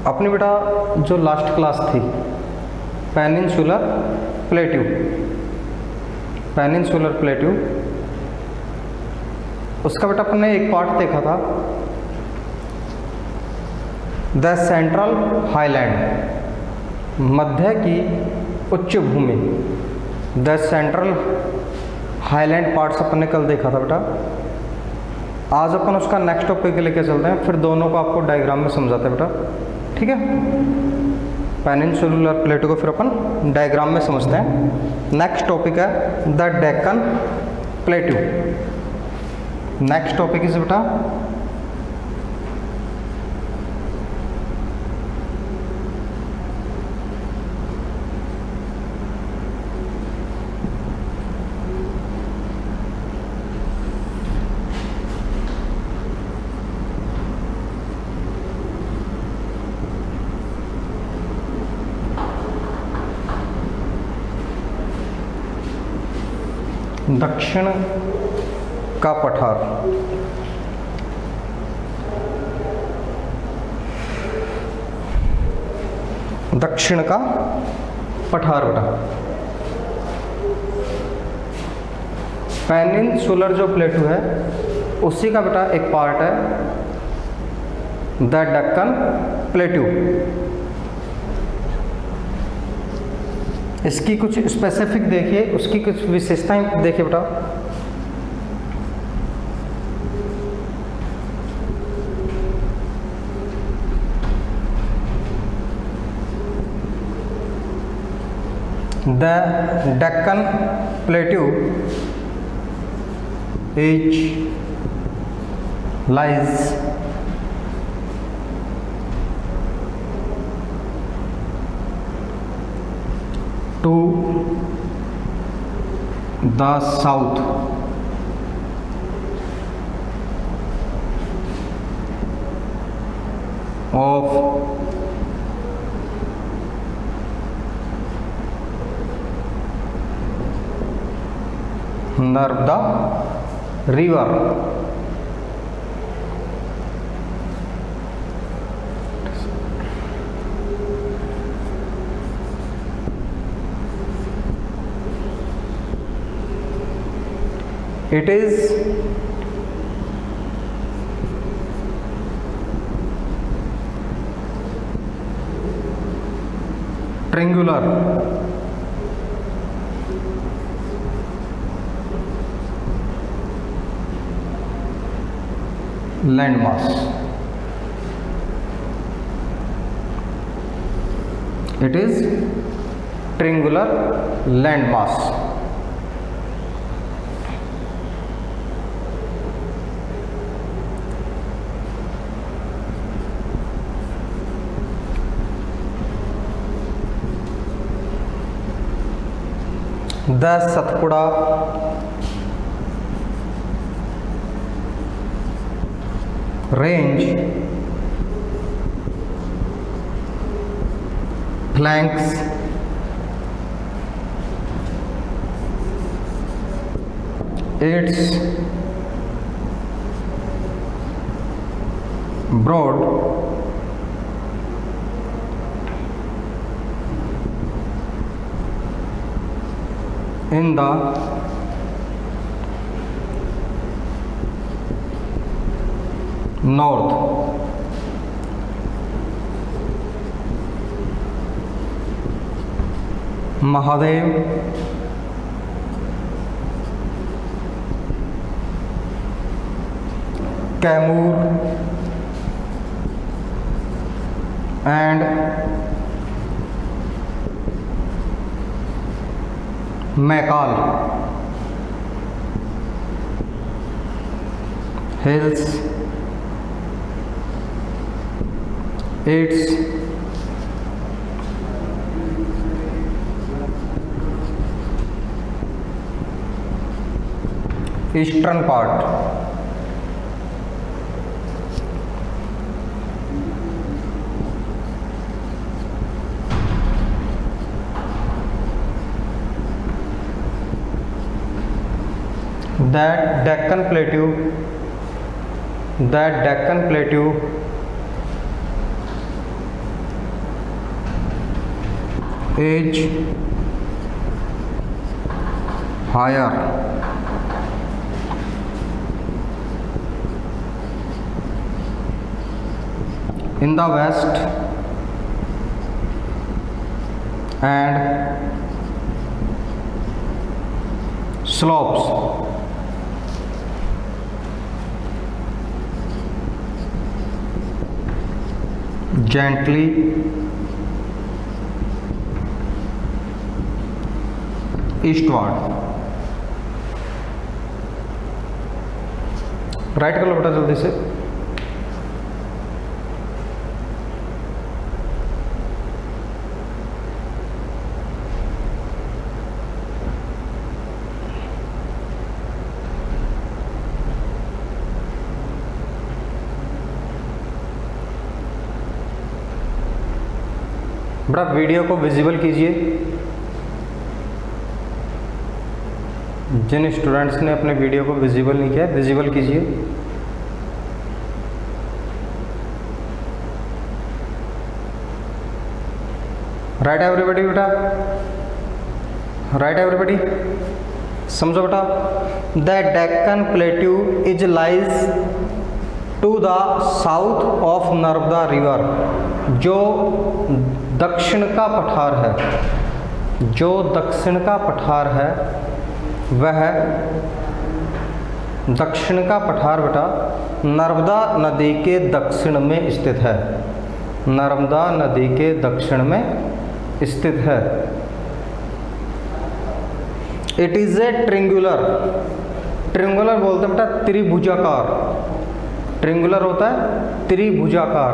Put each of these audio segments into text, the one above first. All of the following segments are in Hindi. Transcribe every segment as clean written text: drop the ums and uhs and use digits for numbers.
अपनी बेटा जो लास्ट क्लास थी पेनिनसुलर प्लेट्यू, पेनिनसुलर प्लेट्यू, उसका बेटा अपन ने एक पार्ट देखा था द सेंट्रल हाईलैंड, मध्य की उच्च भूमि। द सेंट्रल हाईलैंड पार्ट्स अपन ने कल देखा था बेटा। आज अपन उसका नेक्स्ट टॉपिक लेके चलते हैं, फिर दोनों को आपको डायग्राम में समझाते हैं बेटा, ठीक है। पेनिनसुलर प्लेटो को फिर अपन डायग्राम में समझते हैं। नेक्स्ट टॉपिक है the Deccan plateau. Next topic is बेटा दक्षिण का पठार। दक्षिण का पठार बेटा, पेनिनसुलर जो प्लेटू है उसी का बेटा एक पार्ट है द डेक्कन प्लेट्यू। इसकी कुछ स्पेसिफिक देखिए, उसकी कुछ विशेषताएं देखिए बेटा। The Deccan plateau is lies to the south of Narmada river. It is triangular landmass. It is triangular landmass. The Satpura range flanks its broad in the north. Mahadev Kaimur and Mackall hills, its eastern part. That Deccan Plateau is higher in the west and slopes gently eastward। Right कर लो बेटा जल्दी से। बेटा वीडियो को विजिबल कीजिए। जिन स्टूडेंट्स ने अपने वीडियो को विजिबल नहीं किया विजिबल कीजिए। राइट एवरीबॉडी बेटा, राइट एवरीबॉडी। समझो बेटा, the Deccan plateau is lies to the south of Narmada river. जो दक्षिण का पठार है, जो दक्षिण का पठार है वह दक्षिण का पठार बेटा नर्मदा नदी के दक्षिण में स्थित है। नर्मदा नदी के दक्षिण में स्थित है। इट इज ए ट्रिंगुलर, ट्रिंगुलर बोलते हैं बेटा त्रिभुजाकार। ट्रिंगुलर होता है त्रिभुजाकार,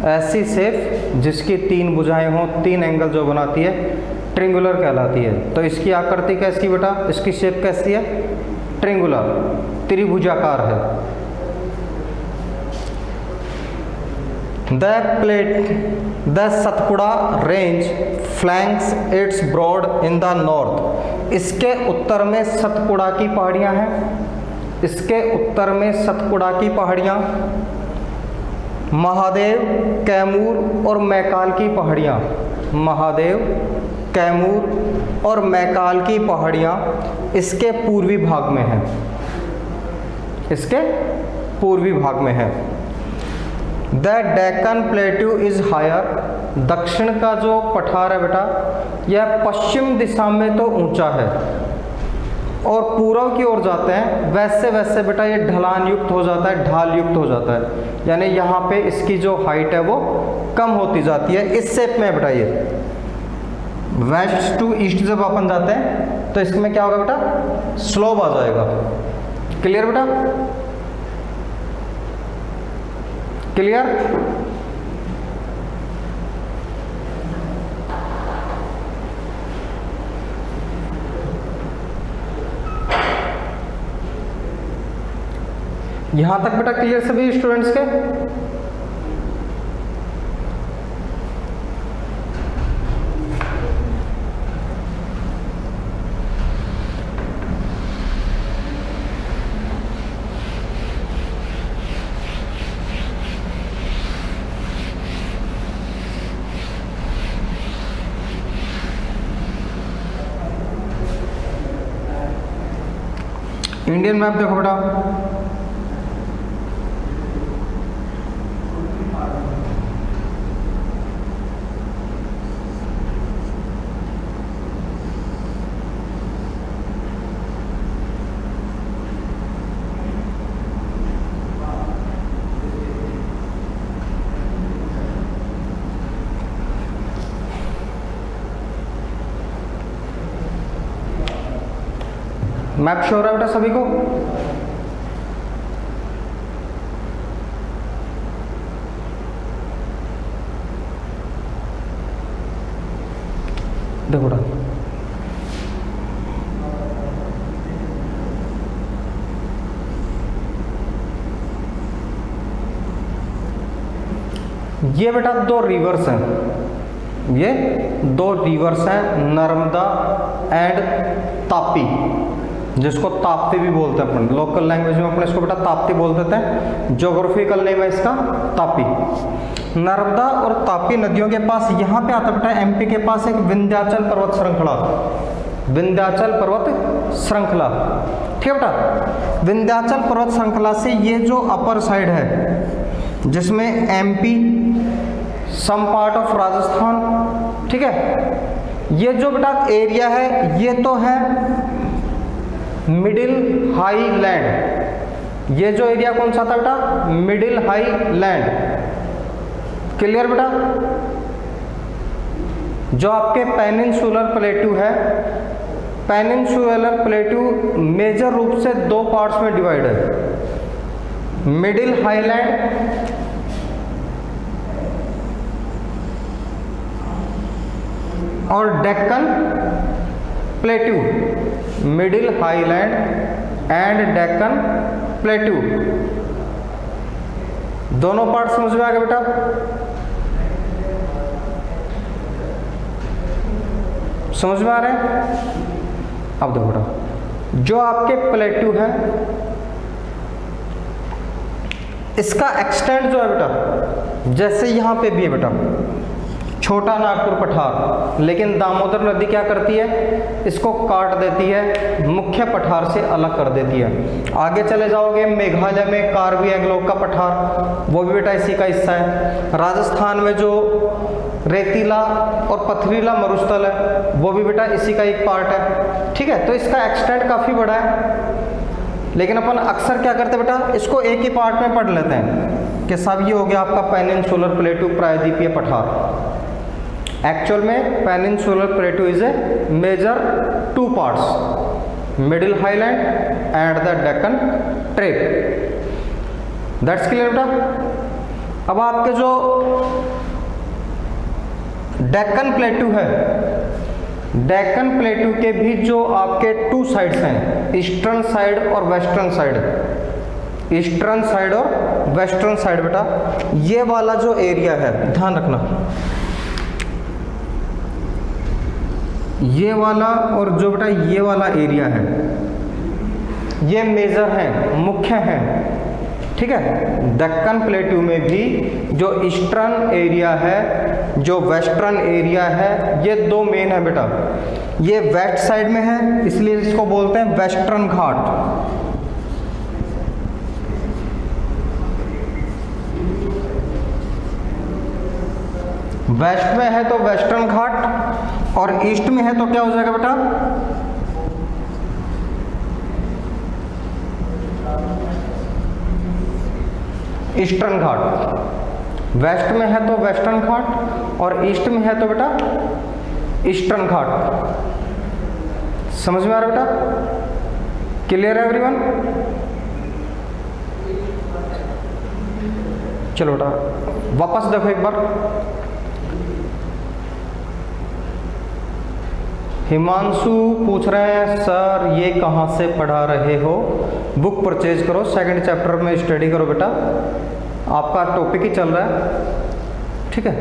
ऐसी शेप जिसकी तीन भुजाएं हों, तीन एंगल जो बनाती है ट्रिंगुलर कहलाती है। तो इसकी आकृति कैसी बेटा, इसकी शेप कैसी है, ट्रिंगुलर, त्रिभुजाकार है। The Satpura range flanks its broad in the north. इसके उत्तर में सतपुड़ा की पहाड़ियां हैं, इसके उत्तर में सतपुड़ा की पहाड़ियां, महादेव, कैमूर और मैकाल की पहाड़ियां, महादेव, कैमूर और मैकाल की पहाड़ियां इसके पूर्वी भाग में हैं, इसके पूर्वी भाग में है। The Deccan plateau is higher. दक्षिण का जो पठार है बेटा यह पश्चिम दिशा में तो ऊंचा है और पूर्व की ओर जाते हैं वैसे वैसे बेटा ये ढलान युक्त हो जाता है, ढाल युक्त हो जाता है। यानी यहाँ पे इसकी जो हाइट है वो कम होती जाती है। इस शेप में बेटा ये वेस्ट टू ईस्ट जब अपन जाते हैं तो इसमें क्या होगा बेटा, स्लोप आ जाएगा। क्लियर बेटा, क्लियर। यहां तक बेटा क्लियर सभी स्टूडेंट्स के। इंडियन मैप देखो बेटा, मैप शो हो रहा है बेटा सभी को। देखो बेटा ये बेटा दो रिवर्स हैं, ये दो रिवर्स हैं नर्मदा एंड तापी। जिसको ताप्ती भी बोलते हैं अपन, लोकल लैंग्वेज में अपन इसको बेटा ताप्ती बोल देते हैं। ज्योग्राफिकल नेम है इसका तापी। नर्मदा और तापी नदियों के पास यहाँ पे आता बेटा एमपी के पास एक विंध्याचल पर्वत श्रृंखला, विंध्याचल पर्वत श्रृंखला, ठीक है बेटा। विंध्याचल पर्वत श्रृंखला से ये जो अपर साइड है जिसमें MP, some part of Rajasthan, ठीक है, ये जो बेटा एरिया है ये तो है मिडिल हाई लैंड। ये जो एरिया कौन सा था बेटा? Middle high land. क्लियर बेटा? जो आपके पेनिनसुलर प्लेटू है, पेनिनसुलर प्लेटू मेजर रूप से दो पार्ट्स में डिवाइड है, मिडिल हाईलैंड और Deccan प्लेटू, middle highland and Deccan प्लेटू, दोनों पार्ट समझ में आ गए बेटा? समझ में आ रहे हैं? अब देखो बेटा, जो आपके प्लेटू है इसका एक्सटेंड जो है बेटा, जैसे यहां पे भी है बेटा छोटा नागपुर पठार, लेकिन दामोदर नदी क्या करती है? इसको काट देती है, मुख्य पठार से अलग कर देती है। आगे चले जाओगे मेघालय में कार्बी एंगलों का पठार, वो भी बेटा इसी का हिस्सा है। राजस्थान में जो रेतीला और पथरीला मरुस्थल है वो भी बेटा इसी का एक पार्ट है, ठीक है। तो इसका एक्सटेंट काफ़ी बड़ा है, लेकिन अपन अक्सर क्या करते हैं बेटा, इसको एक ही पार्ट में पढ़ लेते हैं कि सब ये हो गया आपका पेनिनसुलर प्लेटू प्रायद्वीपीय पठार। एक्चुअल में peninsular plateau is a major two parts, middle highland and the Deccan trap. That's clear बेटा? अब आपके जो डेक्कन प्लेटू है, डेक्कन प्लेटू के भी जो आपके टू साइड्स हैं, ईस्टर्न साइड और वेस्टर्न साइड, ईस्टर्न साइड और वेस्टर्न साइड बेटा, ये वाला जो एरिया है ध्यान रखना, ये वाला और जो बेटा ये वाला एरिया है ये मेजर हैं, मुख्य हैं, ठीक है। दक्कन प्लेटू में भी जो ईस्टर्न एरिया है, जो वेस्टर्न एरिया है, ये दो मेन है बेटा। ये वेस्ट साइड में है इसलिए इसको बोलते हैं वेस्टर्न घाट, वेस्ट में है तो वेस्टर्न घाट और ईस्ट में है तो क्या हो जाएगा बेटा? ईस्टर्न घाट। वेस्ट में है तो वेस्टर्न घाट और ईस्ट में है तो बेटा ईस्टर्न घाट। समझ में आ रहा बेटा? क्लियर है एवरीवन? चलो बेटा वापस देखो एक बार। हिमांशु पूछ रहे हैं सर ये कहाँ से पढ़ा रहे हो? बुक परचेज करो, सेकंड चैप्टर में स्टडी करो बेटा, आपका टॉपिक ही चल रहा है, ठीक है।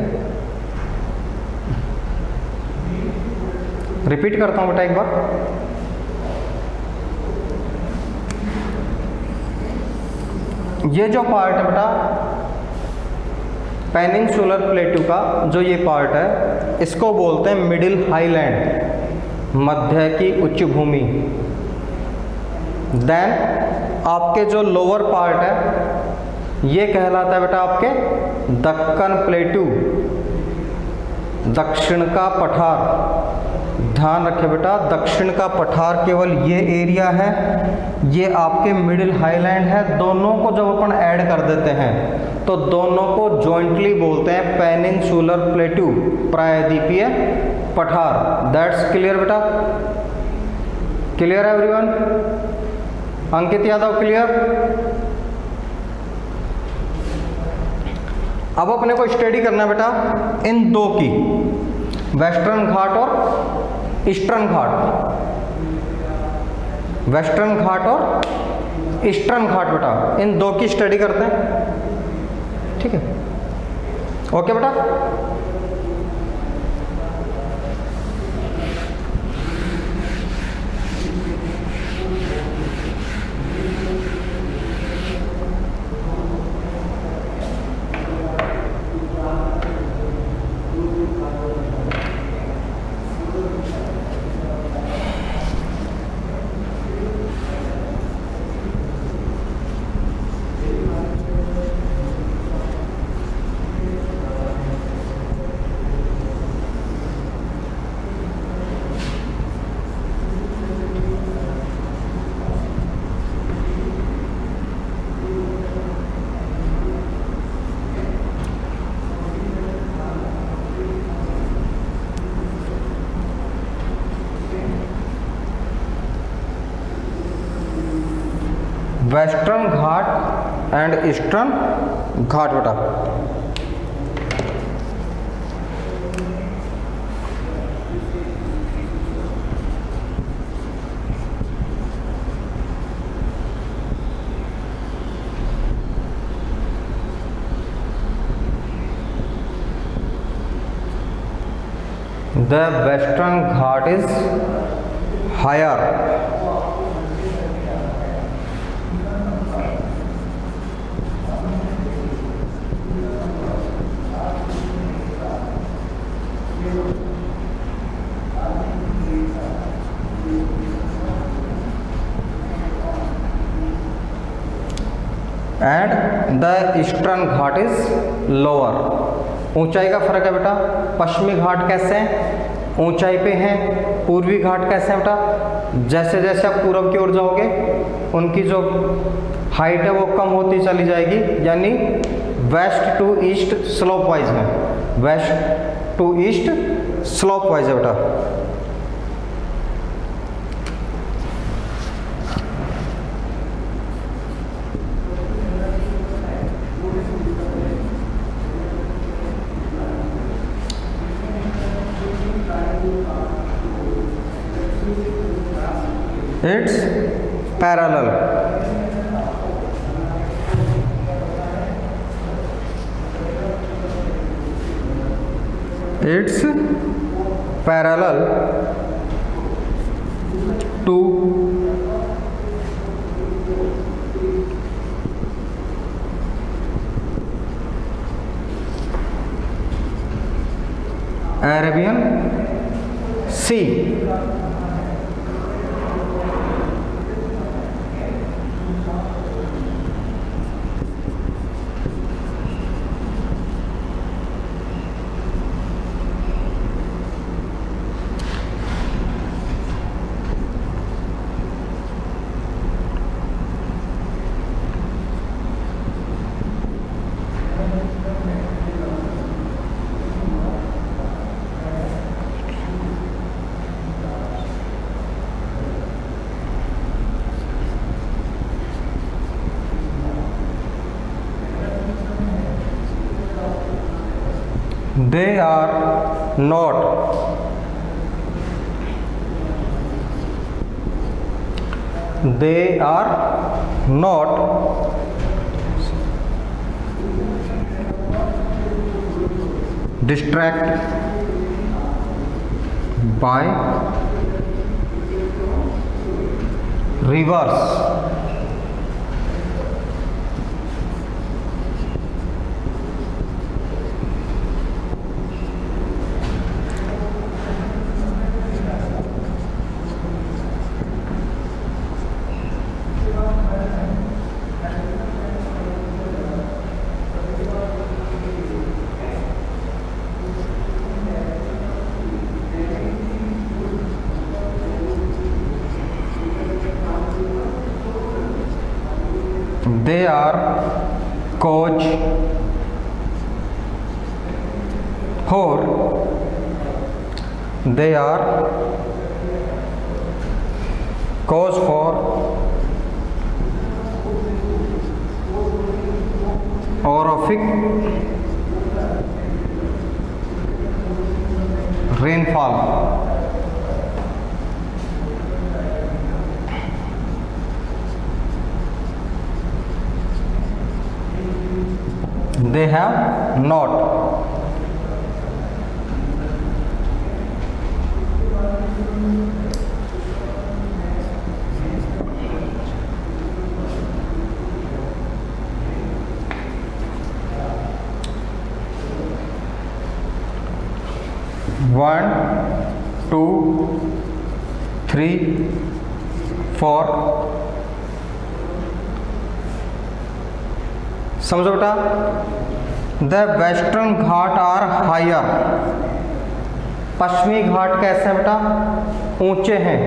रिपीट करता हूँ बेटा एक बार। ये जो पार्ट है बेटा पेनिनसुलर प्लेटू का जो ये पार्ट है इसको बोलते हैं मिडिल हाईलैंड, मध्य की उच्च भूमि। देन आपके जो लोअर पार्ट है ये कहलाता है बेटा आपके दक्कन प्लेटू, दक्षिण का पठार। ध्यान रखें बेटा, दक्षिण का पठार केवल ये एरिया है, ये आपके मिडिल हाईलैंड है। दोनों को जब अपन ऐड कर देते हैं तो दोनों को जॉइंटली बोलते हैं पेनिनसुलर प्लेटू, प्रायद्वीपीय पठार। दैट्स क्लियर बेटा? क्लियर है एवरीवन? अंकित यादव क्लियर? अब अपने को स्टडी करना है बेटा इन दो की, वेस्टर्न घाट और ईस्टर्न घाट, वेस्टर्न घाट और ईस्टर्न घाट बेटा, इन दो की स्टडी करते हैं, ठीक है। ओके बेटा? वेस्टर्न घाट एंड ईस्टर्न घाट बेटा। The Western Ghat is higher. And the Eastern Ghat is lower. ऊंचाई का फर्क है बेटा। पश्चिमी घाट कैसे हैं, ऊंचाई पे हैं। पूर्वी घाट कैसे हैं बेटा, जैसे जैसे आप पूरब की ओर जाओगे उनकी जो हाइट है वो कम होती चली जाएगी, यानी west to east slope wise है, west to east slope wise है बेटा। It's parallel. It's parallel to Arabian Sea. They are not distracted by rivers. They are cause for orographic rainfall. They have not. One, two, three, four. समझो बेटा, the western ghat are higher. पश्चिमी घाट कैसे हैं बेटा, ऊंचे हैं।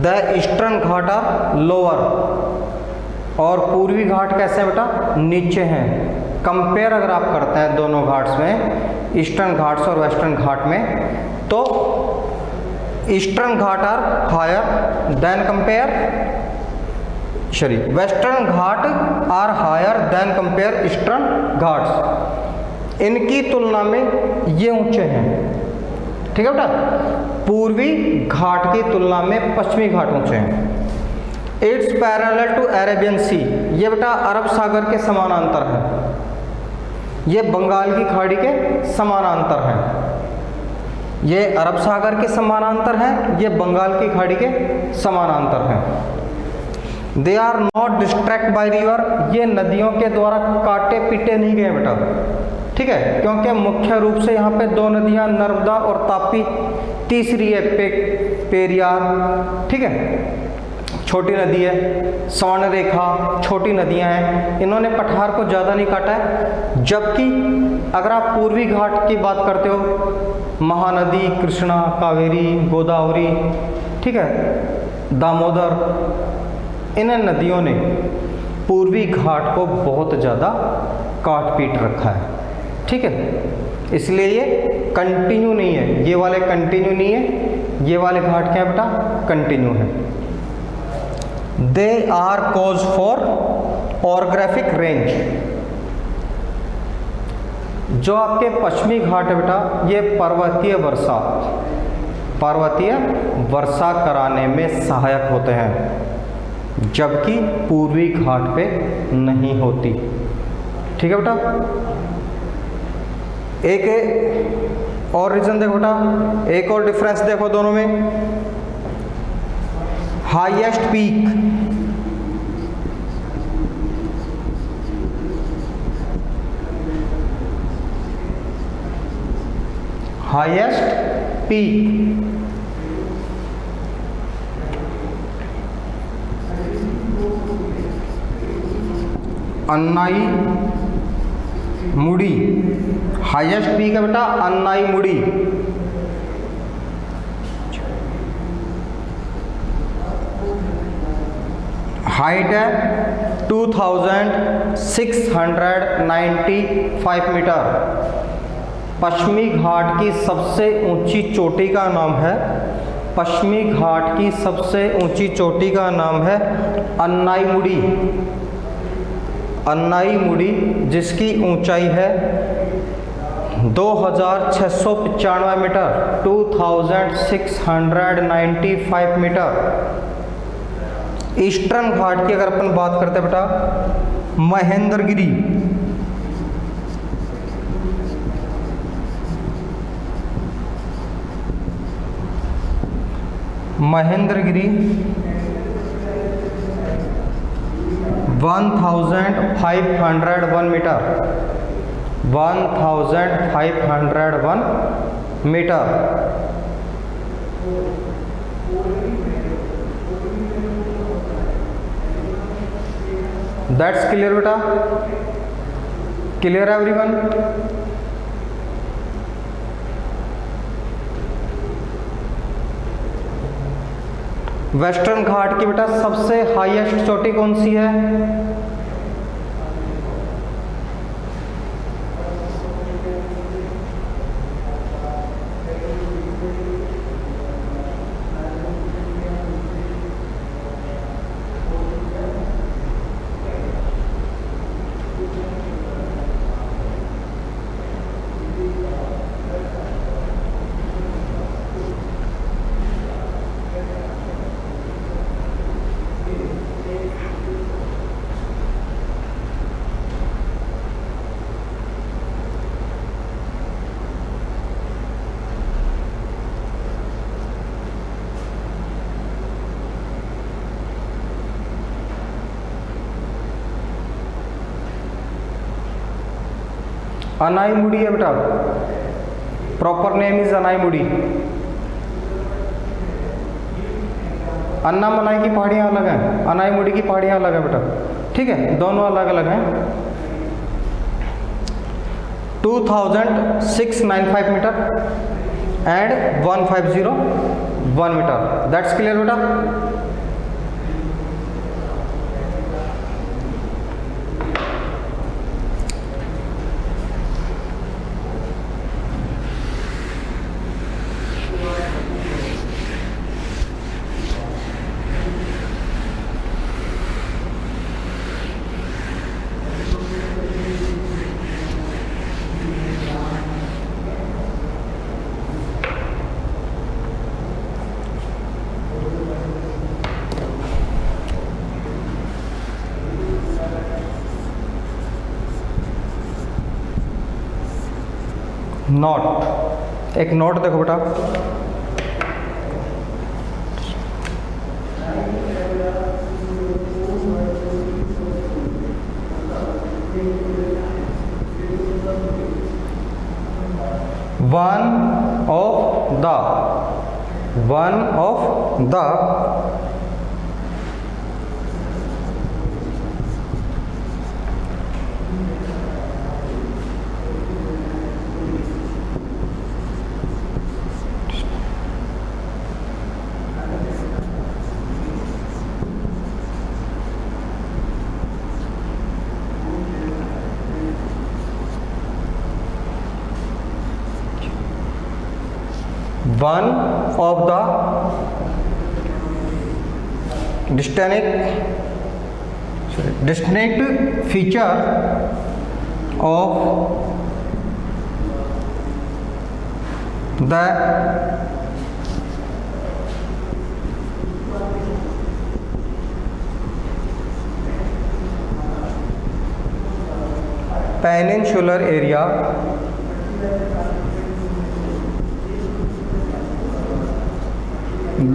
The eastern ghat are lower, और पूर्वी घाट कैसे हैं बेटा, नीचे हैं। कंपेयर अगर आप करते हैं दोनों घाट्स में, ईस्टर्न घाट्स और वेस्टर्न घाट में, तो eastern ghat are higher than compare sorry, western ghat are higher than compare eastern ghats. इनकी तुलना में ये ऊंचे हैं, ठीक है बेटा। पूर्वी घाट की तुलना में पश्चिमी घाट ऊंचे हैं। इट्स पैरेलल टू अरेबियन सी, ये बेटा अरब सागर के समानांतर है। ये बंगाल की खाड़ी के समानांतर है। ये अरब सागर के समानांतर है, ये बंगाल की खाड़ी के समानांतर है। They are not distract by river, ये नदियों के द्वारा काटे पीटे नहीं गए बेटा, ठीक है, क्योंकि मुख्य रूप से यहाँ पे दो नदियाँ नर्मदा और तापी, तीसरी है पेरियार, ठीक है, छोटी नदी है, स्वर्ण रेखा, छोटी नदियाँ हैं। इन्होंने पठार को ज़्यादा नहीं काटा है। जबकि अगर आप पूर्वी घाट की बात करते हो, महानदी, कृष्णा, कावेरी, गोदावरी, ठीक है, दामोदर, इन नदियों ने पूर्वी घाट को बहुत ज़्यादा काट पीट रखा है, ठीक है। इसलिए ये कंटिन्यू नहीं है, ये वाले कंटिन्यू नहीं है, ये वाले घाट क्या है बेटा, कंटिन्यू है। They are cause for orographic range. जो आपके पश्चिमी घाट है बेटा, ये पर्वतीय वर्षा कराने में सहायक होते हैं, जबकि पूर्वी घाट पे नहीं होती, ठीक है बेटा। एक और रीजन देखो बेटा, एक और डिफरेंस देखो दोनों में। Highest peak, highest peak Annai मुड़ी, हाईएस्ट पीक है बेटा अन्नाई मुड़ी। हाइट है 2695 मीटर। पश्चिमी घाट की सबसे ऊंची चोटी का नाम है, पश्चिमी घाट की सबसे ऊंची चोटी का नाम है अन्नाईमुड़ी। अन्नाईमुड़ी जिसकी ऊंचाई है 2695 मीटर, 2695 मीटर। ईस्टर्न घाट की अगर अपन बात करते हैं बेटा, Mahendragiri, Mahendragiri 1501 metre, 1501 metre. That's clear बेटा, क्लियर एवरीवन। वेस्टर्न घाट की बेटा सबसे हाईएस्ट चोटी कौन सी है? अनाईमुड़ी है बेटा, proper name is Anamudi. Annamalai की पहाड़ियाँ अलग हैं, अनाईमुड़ी की पहाड़ियाँ अलग है बेटा, ठीक है, दोनों अलग अलग हैं। 2695 metre and 1501 metre. That's clear बेटा। नॉट, एक नोट देखो बेटा, one of the one of the distinct feature of the peninsular area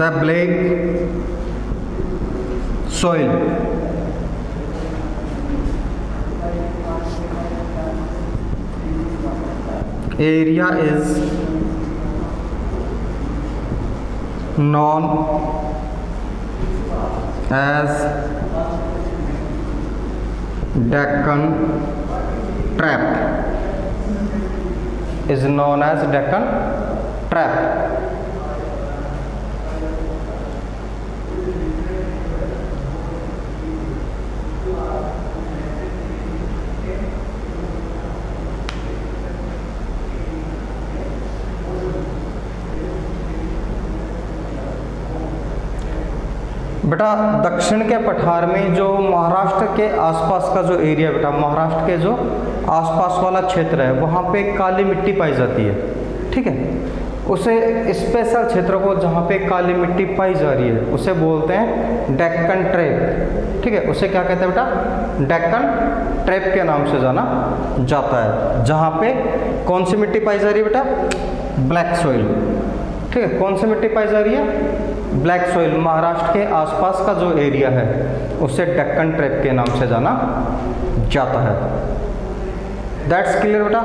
the black soil area is known as Deccan Trap, is known as Deccan Trap. बेटा दक्षिण के पठार में जो महाराष्ट्र के आसपास का जो एरिया बेटा, महाराष्ट्र के जो आसपास वाला क्षेत्र है वहाँ पे काली मिट्टी पाई जाती है, ठीक है। उसे स्पेशल क्षेत्र को जहाँ पे काली मिट्टी पाई जा रही है उसे बोलते हैं डेक्कन ट्रैप, ठीक है। उसे क्या कहते हैं बेटा, डेक्कन ट्रैप के नाम से जाना जाता है। जहाँ पे कौन सी मिट्टी पाई जा रही है बेटा, ब्लैक सॉइल, ठीक है। कौन सी मिट्टी पाई जा रही है, ब्लैक सॉइल। महाराष्ट्र के आसपास का जो एरिया है उसे डेक्कन ट्रैप के नाम से जाना जाता है। दैट्स क्लियर बेटा।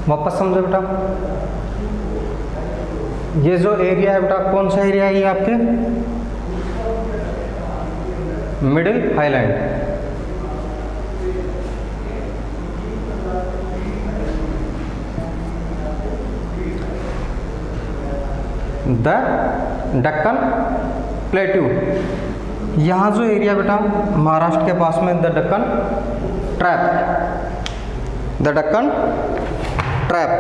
वापस समझो बेटा, ये जो एरिया है बेटा कौन सा एरिया है, ये आपके middle highland. The Deccan plateau, यहाँ जो एरिया बेटा महाराष्ट्र के पास में the Deccan trap, the Deccan trap.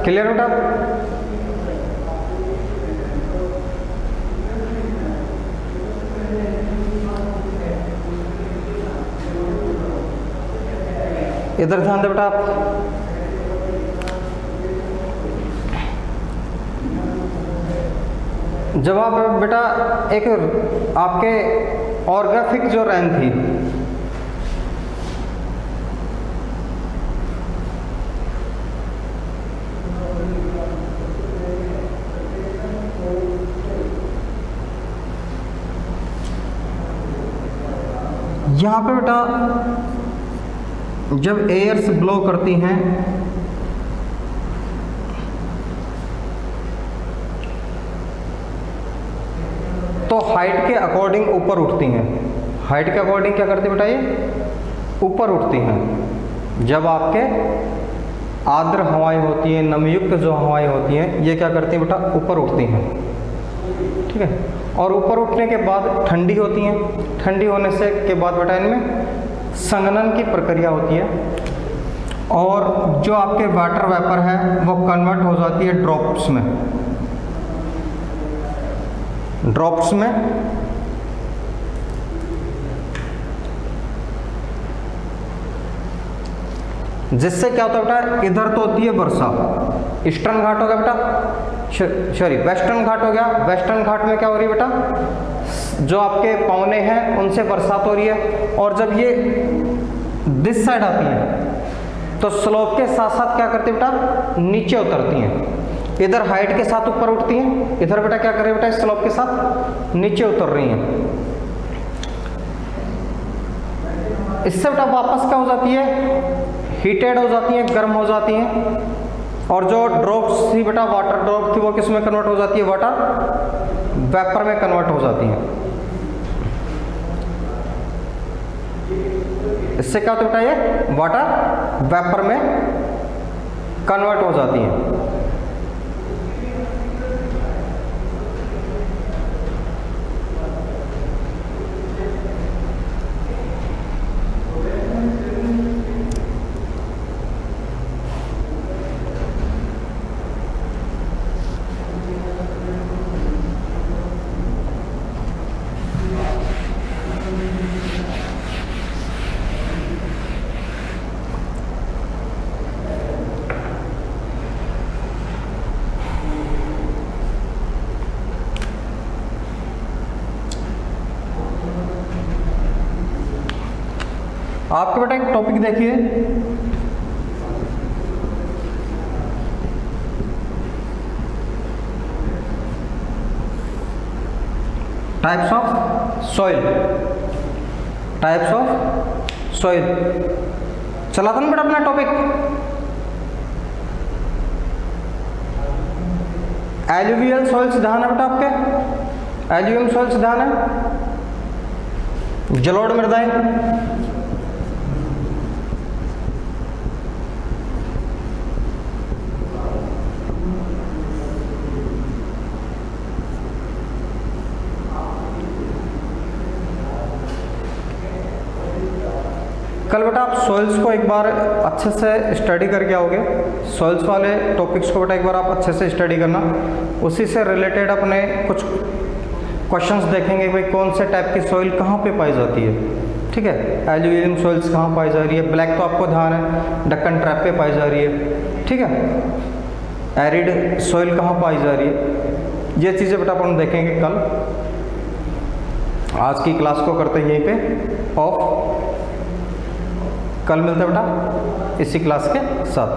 Clear बेटा? इधर ध्यान दे बेटा आप। जब आप बेटा एक आपके ऑर्गेफिक जो रैन थी, यहाँ पे बेटा जब एयर्स ब्लो करती हैं तो हाइट के अकॉर्डिंग ऊपर उठती हैं। हाइट के अकॉर्डिंग क्या करती बेटा, ये ऊपर उठती हैं। जब आपके आर्द्र हवाएं होती हैं, नमयुक्त जो हवाएं होती हैं, ये क्या करती हैं बेटा, ऊपर उठती हैं। ठीक है, और ऊपर उठने के बाद ठंडी होती हैं। ठंडी होने से के बाद बेटा इनमें संघनन की प्रक्रिया होती है और जो आपके वाटर वेपर है वो कन्वर्ट हो जाती है ड्रॉप्स में। ड्रॉप्स में जिससे क्या होता है बेटा, इधर तो होती है वर्षा, ईस्टर्न घाट हो गया बेटा, सॉरी वेस्टर्न घाट हो गया। वेस्टर्न घाट में क्या हो रही है बेटा, जो आपके पौने हैं उनसे बरसात हो रही है, और जब ये दिस साइड आती है तो स्लोप के साथ साथ क्या करती है बेटा, नीचे उतरती हैं। इधर हाइट के साथ ऊपर उठती हैं, इधर बेटा क्या कर रही है बेटा, स्लोप के साथ नीचे उतर रही हैं। इससे बेटा वापस क्या हो जाती है, हीटेड हो जाती हैं, गर्म हो जाती हैं, और जो ड्रॉप्स थी बेटा, वाटर ड्रॉप थी, वो किस में कन्वर्ट हो जाती है, वाटर वेपर में कन्वर्ट हो जाती हैं। इससे क्या होता है बेटा, ये वाटर वेपर में कन्वर्ट हो जाती हैं। आपके बेटा एक टॉपिक देखिए, types of soil. Types of soil चला था ना बेटा अपना टॉपिक। एल्यूवियल सॉइल्स ध्यान है बेटा आपके, एल्यूवियल सॉइल्स ध्यान है, जलोढ़ मृदाएं, कल बेटा आप सॉइल्स को एक बार अच्छे से स्टडी करके आओगे। सॉइल्स वाले टॉपिक्स को बेटा एक बार आप अच्छे से स्टडी करना, उसी से रिलेटेड अपने कुछ क्वेश्चंस देखेंगे भाई कौन से टाइप की सॉइल कहाँ पे पाई जाती है। ठीक है, एल्यूवियल सॉइल्स कहाँ पाई जा रही है, ब्लैक तो आपको ध्यान है डक्कन ट्रैप पे पाई जा रही है। ठीक है, एरिड सॉइल कहाँ पाई जा रही है, ये चीज़ें बेटा अपन देखेंगे कल। आज की क्लास को करते हैं यहीं पे ऑफ, कल मिलते हैं बेटा इसी क्लास के साथ।